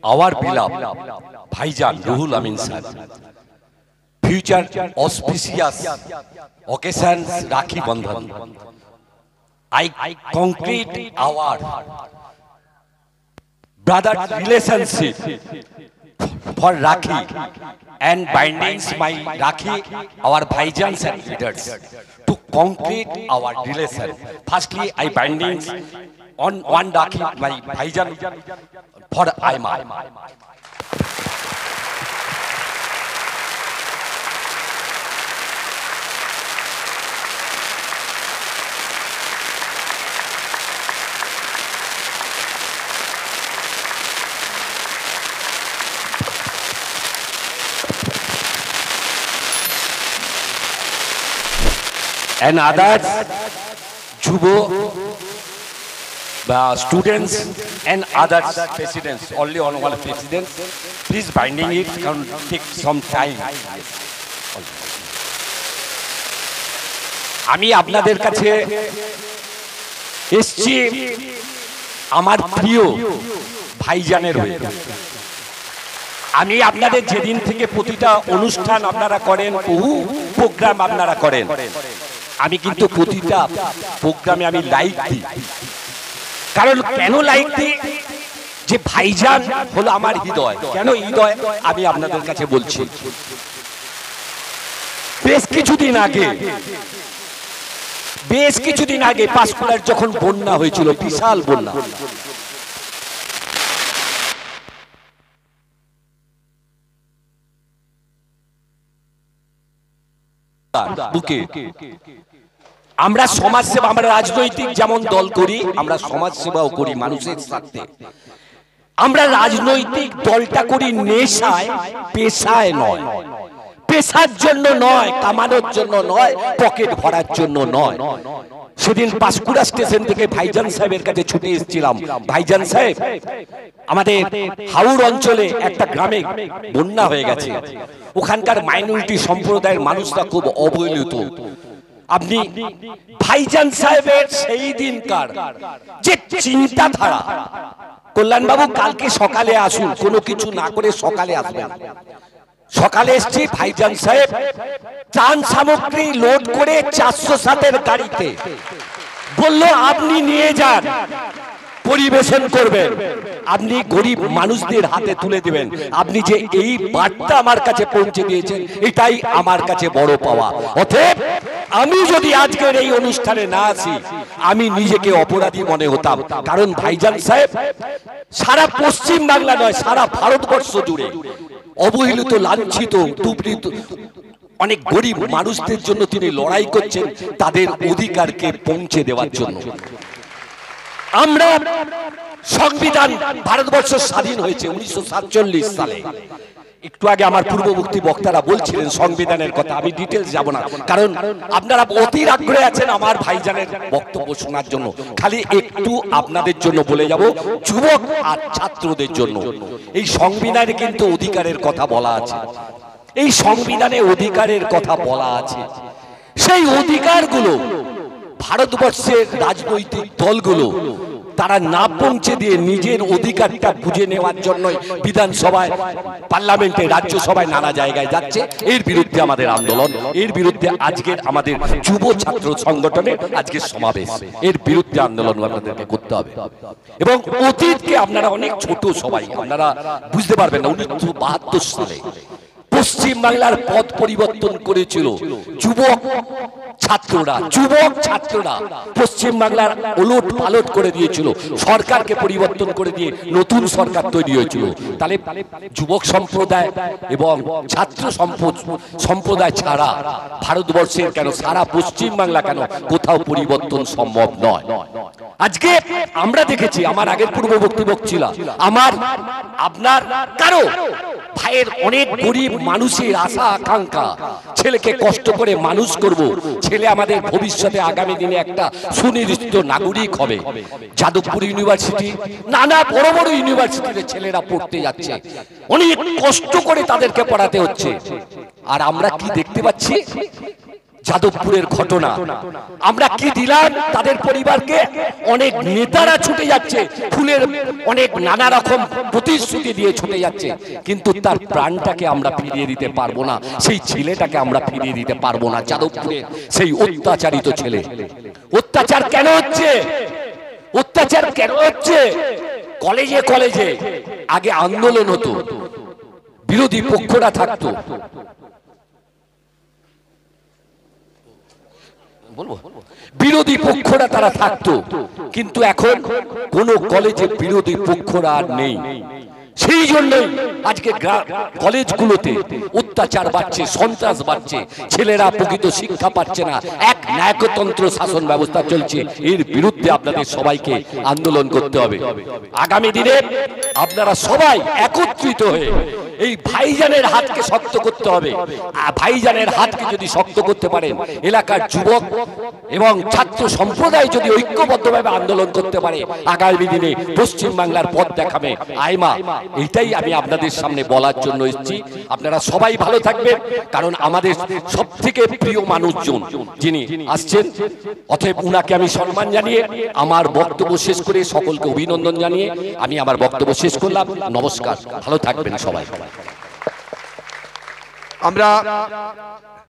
our beloved Bhaijan Ruhul Amin sir, future auspicious occasions Rakhi Bandhan. I concrete our brother relationship for Rakhi and bindings my Rakhi, our Bhaijans and leaders to concrete our relation. Firstly, I bindings on one Rakhi, my Bhaijan for Aima. And others, Jubo, students and others, presidents, only on one presidents, please binding it can take some time. আমি আপনাদের কাছে এসছি আমার প্রিয় ভাইজানের হয়ে। আমি আপনাদের যেদিন থেকে প্রতিটা অনুষ্ঠান আপনারা করেন, বহু প্রোগ্রাম আপনারা করেন, আমি কিন্তু প্রতিটা প্রোগ্রামে আমি লাইক দিই। কারণ কেন লাইক দিই? যে ভাইজান হলো আমার হৃদয়। কেন হৃদয় আমি আপনাদের কাছে বলছি। বেশ কিছুদিন আগে পাঁশকুড়ার যখন বন্যা হয়েছিল, বিশাল বন্যা, বুকে আমরা সমাজসেবা, আমরা রাজনৈতিক যেমন দল করি, আমরা সমাজসেবাও করি মানুষের স্বার্থে। আমরা রাজনৈতিক দলটা করি নেশায়, পেশায় নয়, পেশার জন্য নয়, কামানোর জন্য নয়, পকেট ভরার জন্য নয়। সেদিন পাঁশকুড়া স্টেশন থেকে ভাইজান সাহেবের কাছে ছুটে এসেছিলাম। ভাইজান সাহেব, আমাদের হাওড় অঞ্চলে একটা গ্রামে বন্যা হয়ে গেছে, ওখানকার মাইনরিটি সম্প্রদায়ের মানুষরা খুব অবহেলিত। আপনি ভাইজান সাহেবের সেই দিনকার যে চিন্তাধারা, কল্যাণবাবু কালকে সকালে আসুন, কোনো কিছু না করে সকালে আসবেন। সকালে এসছি, ভাইজান সাহেব ত্রাণ সামগ্রী লোড করে 407-এর গাড়িতে বলল আপনি নিয়ে যান, পরিবেশন করবেন, আপনি গরিব মানুষদের হাতে তুলে দিবেন। আপনি যে এই বার্তা আমার কাছে পৌঁছে দিয়েছেন, এটাই আমার কাছে বড় পাওয়া। অতএব আমি যদি আজকের এই অনুষ্ঠানে না আসি, আমি নিজেকে অপরাধী মনে হতাম। কারণ ভাইজান সাহেব সারা পশ্চিম বাংলা নয়, সারা ভারতবর্ষ জুড়ে অবহেলিত, লাঞ্ছিত, দুর্বৃত্ত অনেক গরিব মানুষদের জন্য তিনি লড়াই করছেন, তাদের অধিকারকে পৌঁছে দেওয়ার জন্য। আমরা সংবিধান, ভারতবর্ষ স্বাধীন হয়েছে 1947 সালে। একটু আগে আমার পূর্ববর্তী বক্তারা বলছিলেন সংবিধানের কথা, আমি ডিটেলস যাব না, কারণ আপনারা অতি আগ্রহে আছেন আমার ভাইজানের বক্তব্য শোনার জন্য। খালি একটু আপনাদের জন্য বলে যাব, যুবক আর ছাত্রদের জন্য এই সংবিধানে কিন্তু অধিকারের কথা বলা আছে। এই সংবিধানে অধিকারের কথা বলা আছে। সেই অধিকারগুলো ভারতবর্ষের রাজনৈতিক দলগুলো তারা না পৌঁছে দিয়ে নিজের অধিকারটা বুঝে নেওয়ার জন্যই বিধানসভায়, পার্লামেন্টে, রাজ্যসভায় নানা জায়গায় যাচ্ছে। এর বিরুদ্ধে আমাদের আন্দোলন, এর বিরুদ্ধে আজকের আমাদের যুব ছাত্র সংগঠনের আজকের সমাবেশ, এর বিরুদ্ধে আন্দোলন আপনাদেরকে করতে হবে। এবং অতীতকে আপনারা অনেক ছোট, সবাই আপনারা বুঝতে পারবেন না, 1972 সালে পশ্চিম বাংলার পথ পরিবর্তন করেছিল যুবক ছাত্ররা পশ্চিম বাংলার ওলট পালট করে দিয়েছিল, সরকারকে পরিবর্তন করে দিয়ে নতুন সরকার তৈরি হয়েছিল। তাহলে যুবক সম্প্রদায় এবং ছাত্র সম্প্রদায় ছাড়া ভারতবর্ষের কেন, সারা পশ্চিম বাংলা কেন, কোথাও পরিবর্তন সম্ভব নয়। আজকে আমরা দেখেছি, আমার আগের পূর্ববর্তী বক্তৃতা, আমার আপনার কারো ভাইয়ের অনেক গরিব মানুষের আশা আকাঙ্ক্ষা, ছেলেকে কষ্ট করে মানুষ করব, ছেলে আমাদের ভবিষ্যতে আগামী দিনে একটা সুনির্দিষ্ট নাগরিক হবে। যাদবপুর ইউনিভার্সিটি, নানা বড় বড় ইউনিভার্সিটিতে ছেলেরা পড়তে যাচ্ছে, অনেক কষ্ট করে তাদেরকে পড়াতে হচ্ছে। আর আমরা কি দেখতে পাচ্ছি? যাদবপুরের ঘটনা আমরা কি দিলাম তাদের পরিবারকে? অনেক নেতারা ছুটে যাচ্ছে, ফুলের অনেক নানা রকম প্রতিশ্রুতি দিয়ে ছুটে যাচ্ছে, কিন্তু তার প্রাণটাকে আমরা ফিরিয়ে দিতে পারবো না, সেই ছেলেটাকে আমরা ফিরিয়ে দিতে পারবো না। যাদবপুরের সেই অত্যাচারিত ছেলে। অত্যাচার কেন হচ্ছে? অত্যাচার কেন হচ্ছে? কলেজে কলেজে আগে আন্দোলন হতো, বিরোধী পক্ষরা থাকতো, বিরোধী পক্ষরা তারা থাকতো, কিন্তু এখন কোন কলেজে বিরোধী পক্ষরা আর নেই। সেই জন্যই আজকে কলেজগুলোতে অত্যাচার বাড়ছে, সন্ত্রাস বাড়ছে, ছেলেরা প্রকৃত শিক্ষা পাচ্ছে না, এক ন্যায়তন্ত্র শাসন ব্যবস্থা চলছে। এর বিরুদ্ধে আপনাদের সবাইকে আন্দোলন করতে হবে। আগামী দিনে আপনারা সবাই একত্রিত হয়ে এই ভাইজানের হাতকে শক্ত করতে হবে। ভাইজানের হাতকে যদি শক্ত করতে পারেন, এলাকার যুবক এবং ছাত্র সম্প্রদায় যদি ঐক্যবদ্ধভাবে আন্দোলন করতে পারে, আগামী দিনে পশ্চিম বাংলার পথ দেখাবে আইমা। এটাই আমি আপনাদের সামনে বলার জন্য এসেছি। আপনারা সবাই ভালো থাকবেন, কারণ আমাদের সবথেকে প্রিয় মানুষজন যিনি আসছেন, অতএব উনাকে আমি সম্মান জানিয়ে আমার বক্তব্য শেষ করে সকলকে অভিনন্দন জানিয়ে আমি আমার বক্তব্য শেষ করলাম। নমস্কার, ভালো থাকবেন সবাই। আমরা